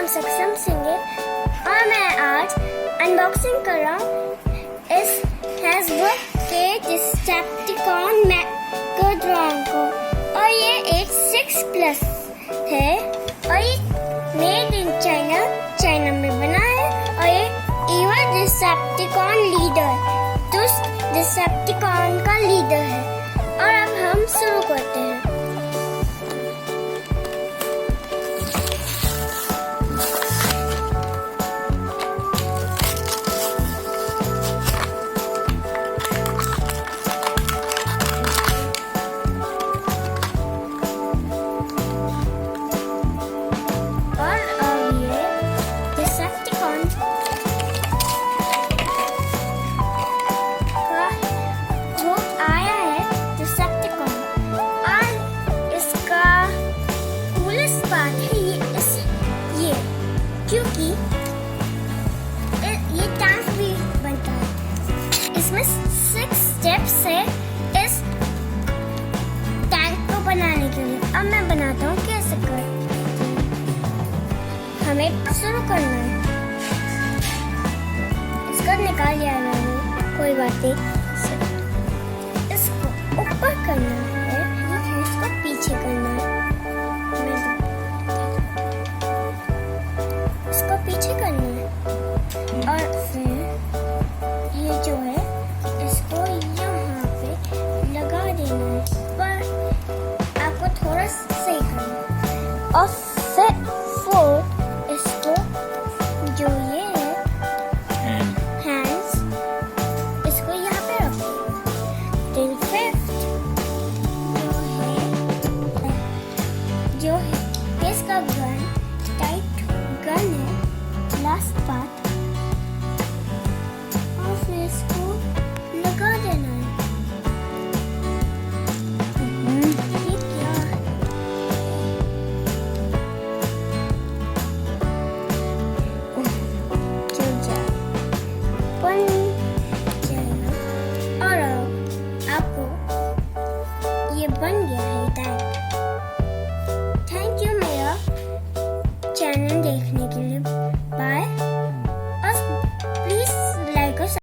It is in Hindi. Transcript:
नाम सक्षम सिंह है और मैं आज अनबॉक्सिंग कर रहा हूँ इस हैस्ब्रो के डिसेप्टिकॉन मैगाट्रॉन को। और ये एक 6+ है और ये मेड इन चाइना में बना है। और ये इवन डिसेप्टिकॉन लीडर, दुष्ट डिसेप्टिकॉन का लीडर है। और अब हम शुरू करते हैं। क्योंकि ये टैंक भी बनता है। इसमें 6 स्टेप्स है इस टैंक को बनाने के लिए। अब मैं बनाता हूँ कैसे कर। हमें शुरू करना है। इसको निकाल लिया मैंने, कोई बात नहीं। इसको ऊपर करना है, इसको पीछे करना है। इसको पीछे करना है और फिर ये जो है इसको यहाँ पे लगा देना है, पर आपको थोड़ा सही करना है। और फिर इसको जो ये है हैंड्स, इसको यहाँ पे रखो। then फिफ्थ जो है इसका गन, टाइट गन है। Last part